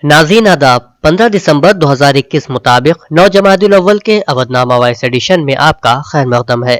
नाज़रीन आदाब, 15 दिसंबर 2021 मुताबिक 9 जमादुल अव्वल के अवधनामा वॉइस एडिशन में आपका खैर मकदम है।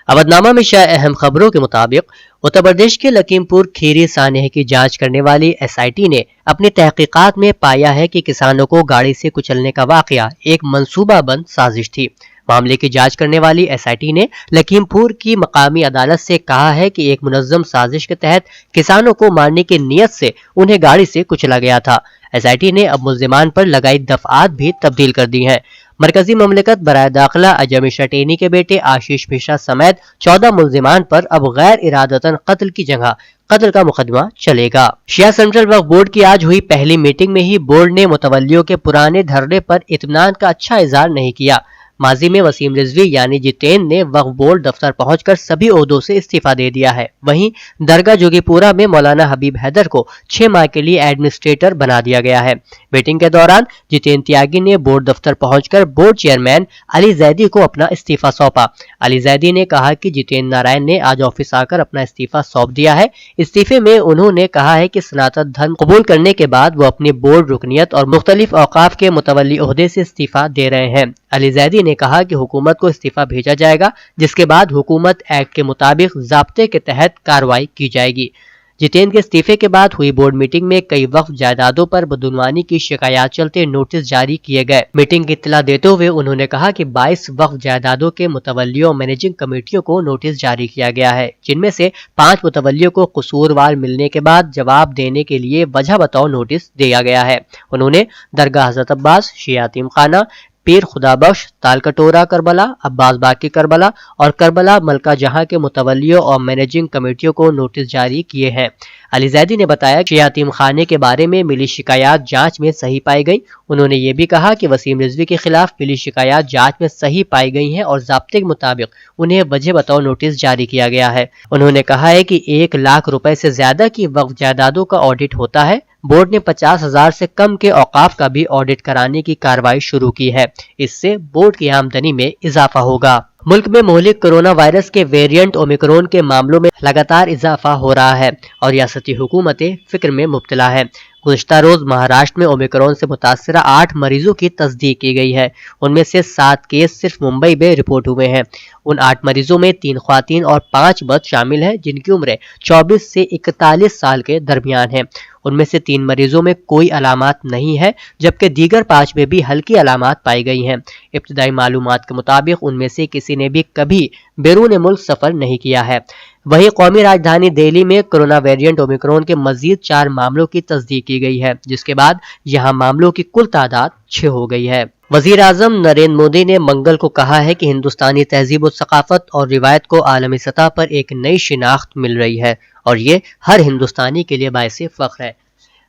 अवधनामा में शाये अहम खबरों के मुताबिक उत्तर प्रदेश के लखीमपुर खीरी सानहे की जांच करने वाली SIT ने अपनी तहकीकात में पाया है कि किसानों को गाड़ी से कुचलने का वाकया एक मंसूबाबंद साजिश थी। मामले की जांच करने वाली SIT ने लखीमपुर की मकामी अदालत से कहा है कि एक मुनज़्ज़म साजिश के तहत किसानों को मारने की नीयत से उन्हें गाड़ी से कुचला गया था। SIT ने अब मुल्जिमान पर लगाई दफआत भी तब्दील कर दी हैं। मरकजी ममलिकत बराए दाखिला अजय मिश्रा टेनी के बेटे आशीष मिश्रा समेत 14 मुल्जिमान पर अब गैर इरादतन कत्ल की जगह कत्ल का मुकदमा चलेगा। शिया सेंट्रल वक्फ बोर्ड की आज हुई पहली मीटिंग में ही बोर्ड ने मुतवल्लियों के पुराने धरने पर इत्मीनान का अच्छा इजहार नहीं किया। माजी में वसीम रिजवी यानी जितेन ने वक्फ बोर्ड दफ्तर पहुंचकर सभी ओहदों से इस्तीफा दे दिया है। वहीं दरगाह जोगीपुरा में मौलाना हबीब हैदर को 6 माह के लिए एडमिनिस्ट्रेटर बना दिया गया है। मीटिंग के दौरान जितेन त्यागी ने बोर्ड दफ्तर पहुंचकर बोर्ड चेयरमैन अली जैदी को अपना इस्तीफा सौंपा। अली जैदी ने कहा कि जितेन नारायण ने आज ऑफिस आकर अपना इस्तीफा सौंप दिया है। इस्तीफे में उन्होंने कहा है कि सनातन धर्म कबूल करने के बाद वो अपनी बोर्ड रुकनियत और मुख्तलिफ औकाफ के मुतवल्ली ओहदे से इस्तीफा दे रहे हैं। अली जैदी ने कहा कि हुकूमत को इस्तीफा भेजा जाएगा, जिसके बाद हुकूमत एक्ट के मुताबिक ज़ाब्ते के तहत कार्रवाई की जाएगी। जितेन के इस्तीफे के बाद हुई बोर्ड मीटिंग में कई वक्फ जायदादों पर बदुनवानी की शिकायत चलते नोटिस जारी किए गए। मीटिंग की इत्तला देते हुए उन्होंने कहा कि 22 वक्फ जायदादों के मुतवल्लियों मैनेजिंग कमेटियों को नोटिस जारी किया गया है, जिनमें से 5 मुतवल्लियों को कसूरवार मिलने के बाद जवाब देने के लिए वजह बताओ नोटिस दिया गया है। उन्होंने दरगाह हज़रत अब्बास, शिया यतीम खाना, पीर खुदाबख्श, तालकटोरा करबला, अब्बास बाकी करबला और करबला मलका जहां के मुतवल्लियों और मैनेजिंग कमेटियों को नोटिस जारी किए हैं। अली जैदी ने बताया कि यतीम खाने के बारे में मिली शिकायत जांच में सही पाई गई। उन्होंने ये भी कहा कि वसीम रिजवी के खिलाफ मिली शिकायत जांच में सही पाई गई हैं और ज़ाब्ते के मुताबिक उन्हें वजह बताओ नोटिस जारी किया गया है। उन्होंने कहा है कि 1 लाख रुपए से ज्यादा की वक्फ जायदादों का ऑडिट होता है। बोर्ड ने 50,000 से कम के औकाफ का भी ऑडिट कराने की कार्रवाई शुरू की है। इससे बोर्ड की आमदनी में इजाफा होगा। मुल्क में मोहलिक कोरोना वायरस के वेरिएंट ओमिक्रॉन के मामलों में लगातार इजाफा हो रहा है और रियासती हुकूमतें फिक्र में मुब्तला है। गुज़िश्ता रोज महाराष्ट्र में ओमिक्रॉन से मुतासरा 8 मरीजों की तस्दीक की गई है। उनमें से 7 केस सिर्फ मुंबई में रिपोर्ट हुए हैं। उन 8 मरीजों में 3 ख्वातीन और 5 मर्द शामिल हैं, जिनकी उम्र 24 से 41 साल के दरमियान है। उनमें से 3 मरीजों में कोई अलामात नहीं है, जबकि दीगर 5 में भी हल्की अलामात पाई गई हैं। इब्तिदाई मालूमात के मुताबिक उनमें से किसी ने भी कभी बैरून मुल्क सफर नहीं किया है। वहीं कौमी राजधानी दिल्ली में कोरोना वेरिएंट ओमिक्रॉन के मजीद 4 मामलों की तस्दीक की गई है, जिसके बाद यहाँ मामलों की कुल तादाद 6 हो गई है। वजीर आजम नरेंद्र मोदी ने मंगल को कहा है कि हिंदुस्तानी तहजीब और सकाफत और रिवायत को आलमी सतह पर एक नई शिनाख्त मिल रही है और ये हर हिंदुस्तानी के लिए बाइसे फख्र है।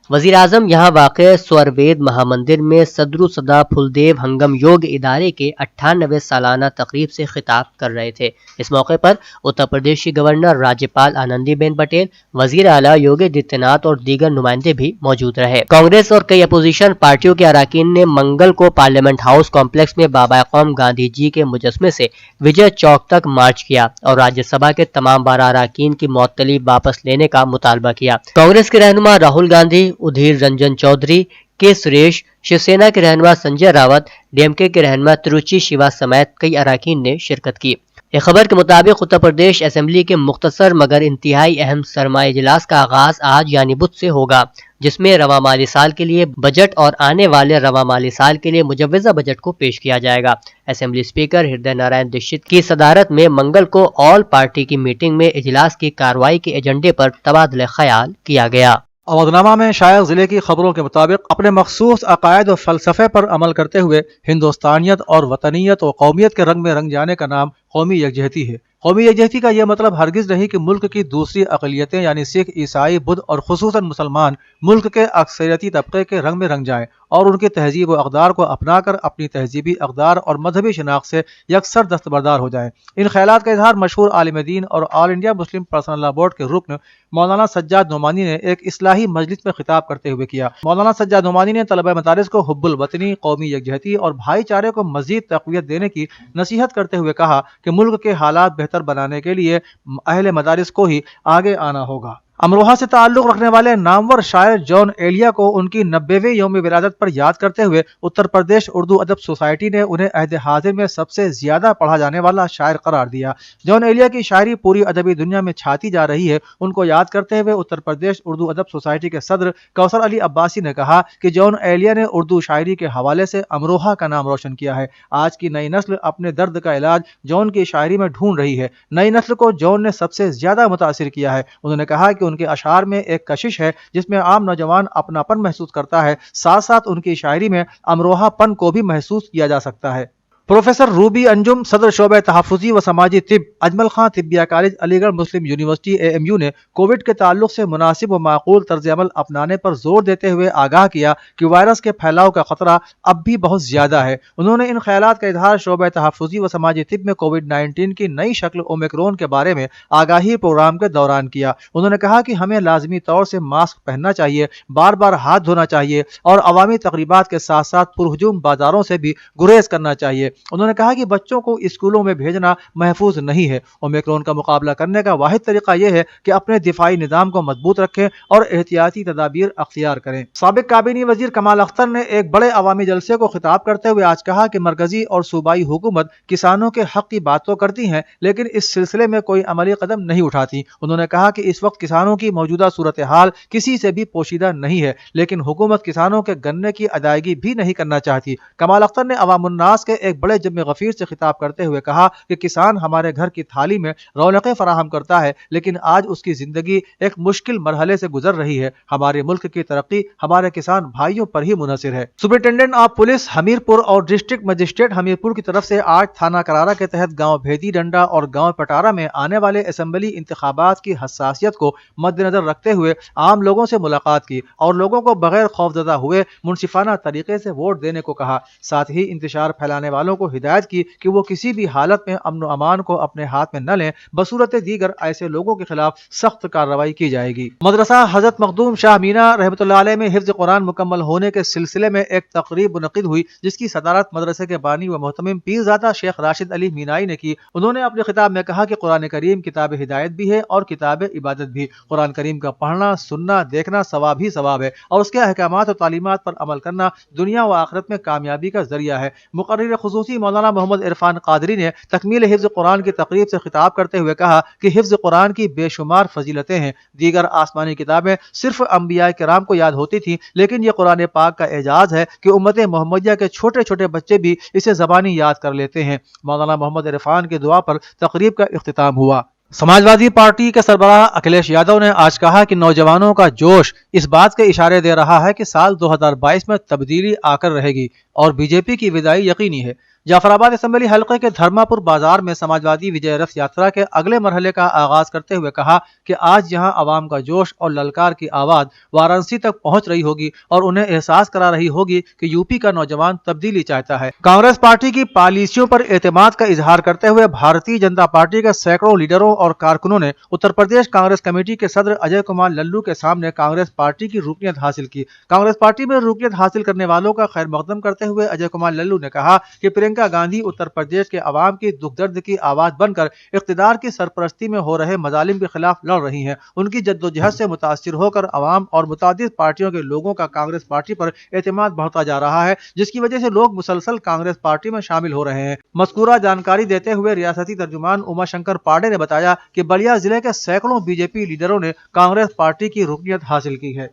वजीर आजम यहाँ वाक़ स्वरवेद महामंदिर में सदरु सदा फुलदेव हंगम योग इदारे के 98वें सालाना तकरीब से खिताब कर रहे थे। इस मौके पर उत्तर प्रदेश की गवर्नर राज्यपाल आनंदीबेन पटेल, वजीर आला योगी आदित्यनाथ और दीगर नुमाइंदे भी मौजूद रहे। कांग्रेस और कई अपोजिशन पार्टियों के अरकान ने मंगल को पार्लियामेंट हाउस कॉम्प्लेक्स में बाबा कौम गांधी जी के मुजस्समे से विजय चौक तक मार्च किया और राज्यसभा के तमाम 12 अरकान की मुअत्तली वापस लेने का मुतालबा किया। कांग्रेस के रहनुमा राहुल गांधी, उधीर रंजन चौधरी, के सुरेश, शिवसेना के रहनुमा संजय रावत, DMK के रहनुमा तिरुचि शिवा समेत कई अरकान ने शिरकत की। एक खबर के मुताबिक उत्तर प्रदेश असेंबली के मुख्तसर मगर इंतहाई अहम सरमाई इजलास का आगाज आज यानी बुध से होगा, जिसमें रवा माली साल के लिए बजट और आने वाले रवा माली साल के लिए मुजव्वजा बजट को पेश किया जाएगा। असेंबली स्पीकर हृदय नारायण दीक्षित की सदारत में मंगल को ऑल पार्टी की मीटिंग में इजलास की कार्रवाई के एजेंडे पर तबादला ख्याल किया गया। अवधनामा में शायर जिले की खबरों के मुताबिक अपने मखसूस अकायद और फलसफे पर अमल करते हुए हिंदुस्तानियत और वतनियत और कौमियत के रंग में रंग जाने का नाम कौमी यकजहती है। कौमी यकजहती का यह मतलब हरगिज नहीं कि मुल्क की दूसरी अक़लियतें यानी सिख, ईसाई, बुद्ध और खुसूसन मुसलमान मुल्क के अक्सरियती तबके के रंग में रंग जाएं और उनकी तहजीब व अक़दार को अपनाकर अपनी तहजीबी अक़दार और मजहबी शनाख्त से यकसर दस्तबरदार हो जाएं। इन ख्यालात का इजहार मशहूर आलिम दीन और all India Muslim personal law board के रुकन मौलाना सज्जाद नोमानी ने एक इस्लाही मजलिस में खिताब करते हुए किया। मौलाना सज्जाद नोमानी ने तलबा मदारिस को हुब्बुल वतनी, कौमी यकजहती और भाईचारे को मजीद तक़वियत देने की नसीहत करते हुए कहा कि मुल्क के हालात बेहतर बनाने के लिए अहले मदारिस को ही आगे आना होगा। امروہہ سے تعلق رکھنے والے نامور شاعر جان ایلیا کو ان کی 90ویں یوم ولادت پر یاد کرتے ہوئے اتر پردیش اردو ادب سوسائٹی نے انہیں عہد حاضر میں سب سے زیادہ پڑھا جانے والا شاعر قرار دیا۔ جان ایلیا کی شاعری پوری ادبی دنیا میں چھاتی جا رہی ہے۔ ان کو یاد کرتے ہوئے اتر پردیش اردو ادب سوسائٹی کے صدر کوثر علی عباسی نے کہا کہ جان ایلیا نے اردو شاعری کے حوالے سے امروہہ کا نام روشن کیا ہے۔ آج کی نئی نسل اپنے درد کا علاج جان کی شاعری میں ڈھونڈ رہی ہے۔ نئی نسل کو جان نے سب سے زیادہ متاثر کیا ہے۔ انہوں نے کہا کہ ان کے اشعار میں ایک کشش ہے جس میں عام نوجوان اپناپن محسوس کرتا ہے، ساتھ ساتھ ان کی شاعری میں امروہہ پن کو بھی محسوس کیا جا سکتا ہے۔ پروفیسر روبی انجم صدر شعبہ تحفظی و سماجی طب اجمل خان طبیہ کالج علی گڑھ مسلم یونیورسٹی AMU نے کووڈ کے تعلق سے مناسب و معقول طرز عمل اپنانے پر زور دیتے ہوئے آگاہ کیا کہ وائرس کے پھیلاؤ کا خطرہ اب بھی بہت زیادہ ہے۔ انہوں نے ان خیالات کا اظہار شعبہ تحفظی و سماجی طب میں کووڈ-19 کی نئی شکل اومیکرون کے بارے میں آگاہی پروگرام کے دوران کیا۔ انہوں نے کہا کہ ہمیں لازمی طور سے ماسک پہننا چاہیے، بار بار ہاتھ دھونا چاہیے اور عوامی تقریبات کے ساتھ ساتھ پرہجوم بازاروں سے بھی گریز کرنا چاہیے۔ انہوں نے کہا کہ بچوں کو اسکولوں میں بھیجنا محفوظ نہیں ہے۔ اومیکرون کا مقابلہ کرنے کا واحد طریقہ یہ ہے کہ اپنے دفاعی نظام کو مضبوط رکھیں اور احتیاطی تدابیر اختیار کریں۔ سابق کابینی وزیر کمال اختر نے ایک بڑے عوامی جلسے کو خطاب کرتے ہوئے آج کہا کہ مرکزی اور صوبائی حکومت کسانوں کے حق کی بات تو کرتی ہیں لیکن اس سلسلے میں کوئی عملی قدم نہیں اٹھاتی۔ انہوں نے کہا کہ اس وقت کسانوں کی موجودہ صورتحال کسی سے بھی پوشیدہ نہیں ہے لیکن حکومت کسانوں کے گنے کی ادائیگی بھی نہیں کرنا چاہتی۔ کمال اختر نے عوام الناس کے ایک بڑے جمع غفیر سے خطاب کرتے ہوئے کہا کہ کسان ہمارے گھر کی تھالی میں رونقیں فراہم کرتا ہے لیکن آج اس کی زندگی ایک مشکل مرحلے سے گزر رہی ہے۔ ہمارے ملک کی ترقی ہمارے کسان بھائیوں پر ہی منحصر ہے۔ سپرنٹینڈنٹ آف پولیس ہمیرپور اور ڈسٹرکٹ مجسٹریٹ ہمیرپور کی طرف سے آج تھانہ کرارا کے تحت گاؤں بھیدی ڈنڈا اور گاؤں پٹارا میں آنے والے اسمبلی انتخابات کی حساسیت کو مد نظر رکھتے ہوئے عام لوگوں سے ملاقات کی اور لوگوں کو بغیر خوفزدہ ہوئے منصفانہ طریقے سے ووٹ دینے کو کہا۔ ساتھ ہی انتشار پھیلانے والوں کو ہدایت کی کہ وہ کسی بھی حالت میں امن و امان کو اپنے ہاتھ میں نہ لیں، بصورت دیگر ایسے لوگوں کے خلاف سخت کارروائی کی جائے گی۔ مدرسہ حضرت مخدوم شاہ مینا رحمۃ اللہ علیہ میں حفظ قرآن مکمل ہونے کے سلسلے میں ایک تقریب منعقد ہوئی جس کی صدارت مدرسے کے بانی و محتمم پیرزادہ شیخ راشد علی مینائی نے کی۔ انہوں نے اپنے خطاب میں کہا کہ قرآن کریم کتاب ہدایت بھی ہے اور کتاب عبادت بھی۔ قرآن کریم کا پڑھنا، سننا، دیکھنا ثواب ہی ثواب ہے اور اس کے احکامات اور تعلیمات پر عمل کرنا دنیا و آخرت میں کامیابی کا ذریعہ ہے۔ مقرر خصوصی مولانا محمد عرفان قادری نے تکمیل حفظ قرآن کی تقریب سے خطاب کرتے ہوئے کہا کہ حفظ قرآن کی بے شمار فضیلتیں ہیں۔ دیگر آسمانی کتابیں صرف انبیاء کرام کو یاد ہوتی تھیں لیکن یہ قرآن پاک کا اعجاز ہے کہ امت محمدیہ کے چھوٹے چھوٹے بچے بھی اسے زبانی یاد کر لیتے ہیں۔ مولانا محمد عرفان کی دعا پر تقریب کا اختتام ہوا۔ سماجوادی پارٹی کے سربراہ اکھلیش یادو نے آج کہا کہ نوجوانوں کا جوش اس بات کے اشارے دے رہا ہے کہ سال 2022 میں تبدیلی آ کر رہے گی اور بی جے پی کی وداعی یقینی ہے۔ جعفر آباد اسمبلی حلقے کے دھرما پور بازار میں سماجوادی وجے رتھ یاترا کے اگلے مرحلے کا آغاز کرتے ہوئے کہا کہ آج یہاں عوام کا جوش اور للکار کی آواز وارانسی تک پہنچ رہی ہوگی اور انہیں احساس کرا رہی ہوگی کہ یوپی کا نوجوان تبدیلی چاہتا ہے۔ کانگریس پارٹی کی پالیسیوں پر اعتماد کا اظہار کرتے ہوئے بھارتیہ جنتا پارٹی کے سینکڑوں لیڈروں اور کارکنوں نے اتر پردیش کانگریس کمیٹی کے صدر اجے کمار للو کے سامنے کانگریس پارٹی کی رکنیت حاصل کی۔ کانگریس پارٹی میں رکنیت حاصل کرنے والوں کا خیر مقدم کرتے ہوئے اجے کمار للو نے کہا کہ پرینکا گاندھی اتر پردیش کے عوام کی دکھ درد کی آواز بن کر اقتدار کی سرپرستی میں ہو رہے مظالم کے خلاف لڑ رہی ہیں۔ ان کی جدوجہد سے متاثر ہو کر عوام اور متعدد پارٹیوں کے لوگوں کا کانگریس پارٹی پر اعتماد بڑھتا جا رہا ہے جس کی وجہ سے لوگ مسلسل کانگریس پارٹی میں شامل ہو رہے ہیں۔ مذکورہ جانکاری دیتے ہوئے ریاستی ترجمان اما شنکر پانڈے نے بتایا کہ بلیا ضلع کے سینکڑوں بی جے پی لیڈروں نے کانگریس پارٹی کی رکنیت حاصل کی ہے۔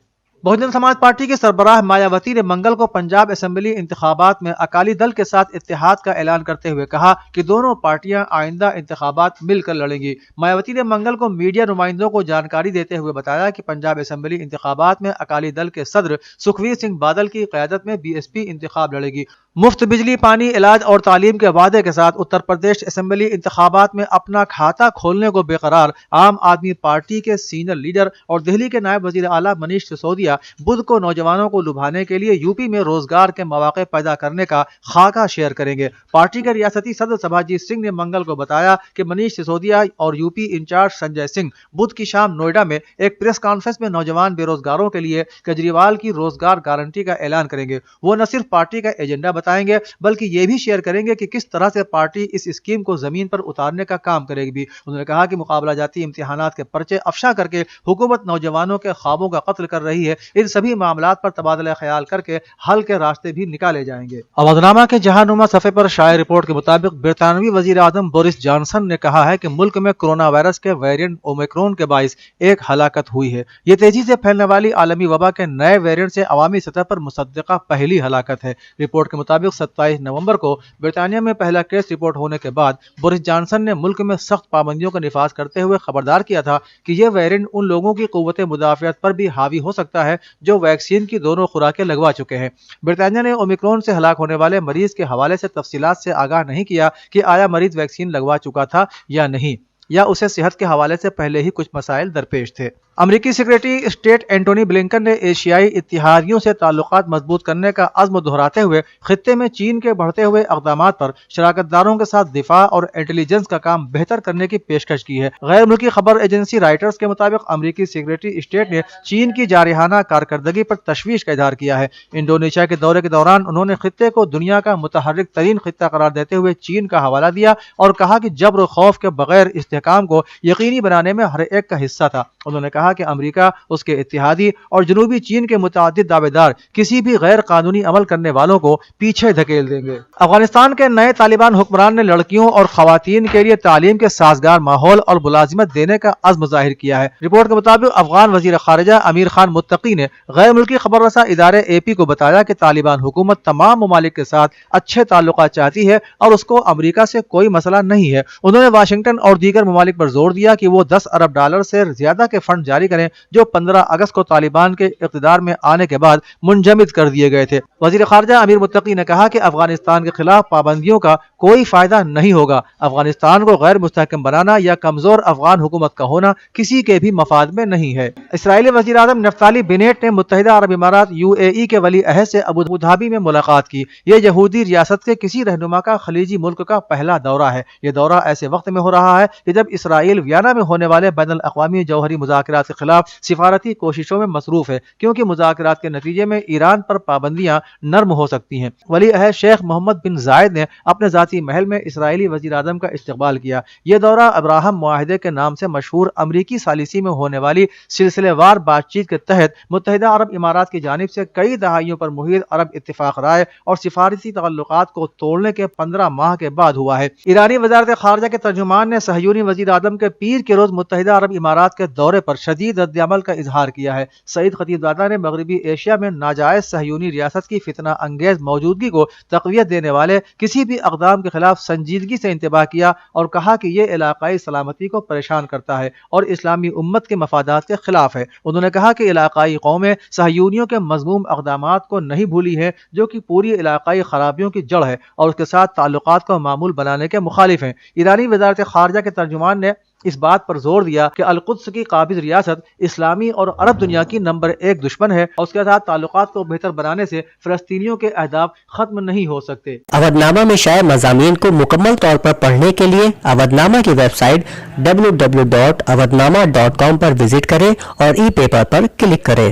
بہوجن سماج پارٹی کے سربراہ مایاوتی نے منگل کو پنجاب اسمبلی انتخابات میں اکالی دل کے ساتھ اتحاد کا اعلان کرتے ہوئے کہا کہ دونوں پارٹیاں آئندہ انتخابات مل کر لڑیں گی۔ مایاوتی نے منگل کو میڈیا نمائندوں کو جانکاری دیتے ہوئے بتایا کہ پنجاب اسمبلی انتخابات میں اکالی دل کے صدر سکھویر سنگھ بادل کی قیادت میں بی ایس پی انتخاب لڑے گی۔ مفت بجلی، پانی، علاج اور تعلیم کے وعدے کے ساتھ اتر پردیش اسمبلی انتخابات میں اپنا کھاتہ کھولنے کو بے قرار عام آدمی پارٹی کے سینئر لیڈر اور دہلی کے نائب وزیر اعلیٰ منیش سسودیا सिसोदिया बुध को नौजवानों को लुभाने के लिए यूपी में रोजगार के मौके पैदा करने का खाका शेयर करेंगे। पार्टी के रियासती सदर सभाजीत सिंह ने मंगल को बताया कि मनीष सिसोदिया और यूपी इंचार्ज संजय सिंह बुध की शाम नोएडा में एक प्रेस कॉन्फ्रेंस में नौजवान बेरोजगारों के लिए केजरीवाल की रोजगार गारंटी का ऐलान करेंगे। वो न सिर्फ पार्टी का एजेंडा बताएंगे बल्कि ये भी शेयर करेंगे कि किस तरह से पार्टी इस स्कीम को जमीन पर उतारने का काम करेगी भी। उन्होंने कहा कि मुकाबला जाती इम्तिहानात के पर्चे अफशा करके हुकूमत नौजवानों के ख्वाबों का कत्ल कर रही है। इन सभी मामलात पर तबादला ख्याल करके हल के रास्ते भी निकाले जाएंगे। अवधनामा के जहानुमा सफ़े पर शाये रिपोर्ट के मुताबिक बरतानवी वजीर आजम बोरिस जॉनसन ने कहा है कि मुल्क में कोरोना वायरस के वेरिएंट ओमिक्रॉन के बाइस एक हलाकत हुई है। ये तेजी से फैलने वाली आलमी वबा के नए वेरिएंट से अवामी सतह पर मुसद्दका पहली हलाकत है। रिपोर्ट के मुताबिक 27 नवंबर को बरतानिया में पहला केस रिपोर्ट होने के बाद बोरिस जॉनसन ने मुल्क में सख्त पाबंदियों का निफाज करते हुए खबरदार किया था कि यह वेरिएंट उन लोगों की कुव्वत मुदाफियत पर भी हावी हो सकता है जो वैक्सीन की दोनों खुराकें लगवा चुके हैं। बरतानिया ने ओमिक्रॉन से हलाक होने वाले मरीज के हवाले से तफसीलात से आगाह नहीं किया कि आया मरीज वैक्सीन लगवा चुका था या नहीं, या उसे सेहत के हवाले से पहले ही कुछ मसाइल दरपेश थे। अमेरिकी सेक्रेटरी स्टेट एंटोनी ब्लिंकन ने एशियाई इत्तिहादियों से ताल्लुकात मजबूत करने का अज़्म दोहराते हुए खित्ते में चीन के बढ़ते हुए इक़दामात पर शराकतदारों के साथ दिफा और इंटेलिजेंस का काम बेहतर करने की पेशकश की है। गैर मुल्की खबर एजेंसी राइटर्स के मुताबिक अमेरिकी सेक्रेटरी स्टेट ने चीन की जारिहाना कारकर्दगी पर तशवीश का इजहार किया है। इंडोनेशिया के दौरे के दौरान उन्होंने खित्ते को दुनिया का मुतहर्रिक तरीन खित्ता करार देते हुए चीन का हवाला दिया और कहा कि जबर खौफ के बगैर इस्तेहकाम को यकीनी बनाने में हर एक का हिस्सा था। उन्होंने कहा कि अमेरिका, उसके इत्तेहादी और जनूबी चीन के मुतअद्दिद दावेदार किसी भी गैर कानूनी अमल करने वालों को पीछे धकेल देंगे। अफगानिस्तान के नए तालिबान हुक्मरान ने लड़कियों और खवातीन के लिए तालीम के साजगार माहौल और मुलाजिमत देने का अज़्म जाहिर किया है। रिपोर्ट के मुताबिक अफगान वजीर खारिजा अमीर खान मुत्तकी ने गैर मुल्की खबर रसा इदारे AP को बताया कि तालिबान हुकूमत तमाम ममालिक के साथ अच्छे ताल्लुकात चाहती है और उसको अमेरिका से कोई मसला नहीं है। उन्होंने वाशिंगटन और दीगर ममालिक पर जोर दिया कि वो $10 अरब से ज्यादा के फंड जारी करें जो 15 अगस्त को तालिबान के इक़्तिदार में आने के बाद मुंजमद कर दिए गए थे। वज़ीर ख़ारिजा अमीर मुत्तकी ने कहा कि अफगानिस्तान के खिलाफ पाबंदियों का कोई फायदा नहीं होगा। अफगानिस्तान को गैर मुस्तहकम बनाना या कमजोर अफगान हुकूमत का होना किसी के भी मफाद में नहीं है। इसराइली वज़ीर आज़म नफ्ताली बेनेट ने मुत्तहिदा अरब इमारात UAE के वली अहद से अबू धाबी में मुलाकात की। ये यहूदी रियासत के किसी रहनुमा का खलीजी मुल्क का पहला दौरा है। ये दौरा ऐसे वक्त में हो रहा है कि जब इसराइल वियना में होने वाले बैनुल अक़वामी जौहरी मुज़ाकरात के खिलाफ सिफारती कोशिशों में मसरूफ है, क्योंकि मुज़ाकरात के नतीजे में ईरान पर पाबंदियां नर्म हो सकती हैं। वली अहद शेख मोहम्मद बिन जायद ने अपने ज़ाती महल में इसराइली वज़ीर आज़म का इस्तकबाल किया। यह दौरा अब्राहम मुआहिदे के नाम से मशहूर अमरीकी सालिसी में होने वाली सिलसिलेवार बातचीत के तहत मुत्तहिदा अरब इमारात की जानिब से कई दहाइयों पर मुहित अरब इत्तिफाक राय और सिफारती तअल्लुकात को तोड़ने के 15 माह के बाद हुआ है। ईरानी वज़ारत ख़ारिजा के तर्जुमान ने सहयूनी वज़ीर आज़म के पीर के रोज मुत्तहिदा अरब इमारात के दौरे पर शदीद रद्द-ए-अमल का इजहार किया है। सईद खतीबज़ादा ने मगरबी एशिया में नाजायज सहयूनी रियासत की फितना अंगेज मौजूदगी को तक़वियत देने वाले किसी भी इक़दाम के खिलाफ संजीदगी से इंतबाह किया और कहा कि यह इलाकाई सलामती को परेशान करता है और इस्लामी उम्मत के मफादात के खिलाफ है। उन्होंने कहा कि इलाकाई कौमें सहयूनियों के मज़मूम इक़दामात को नहीं भूली है जो कि पूरी इलाकाई खराबियों की जड़ है और उसके साथ ताल्लुकात को मामूल बनाने के मुखालिफ हैं। ईरानी वज़ारत ख़ारिजा के तर्जुमान ने इस बात पर जोर दिया कि अल-कुद्स की काबिज रियासत इस्लामी और अरब दुनिया की नंबर 1 दुश्मन है और उसके साथ ताल्लुकात को बेहतर बनाने से फ़लस्तीनियों के अहदाफ खत्म नहीं हो सकते। अवधनामा में शाये मज़ामीन को मुकम्मल तौर पर पढ़ने के लिए अवधनामा की वेबसाइट www.awadnama.com पर विजिट करें और ई पेपर पर क्लिक करें।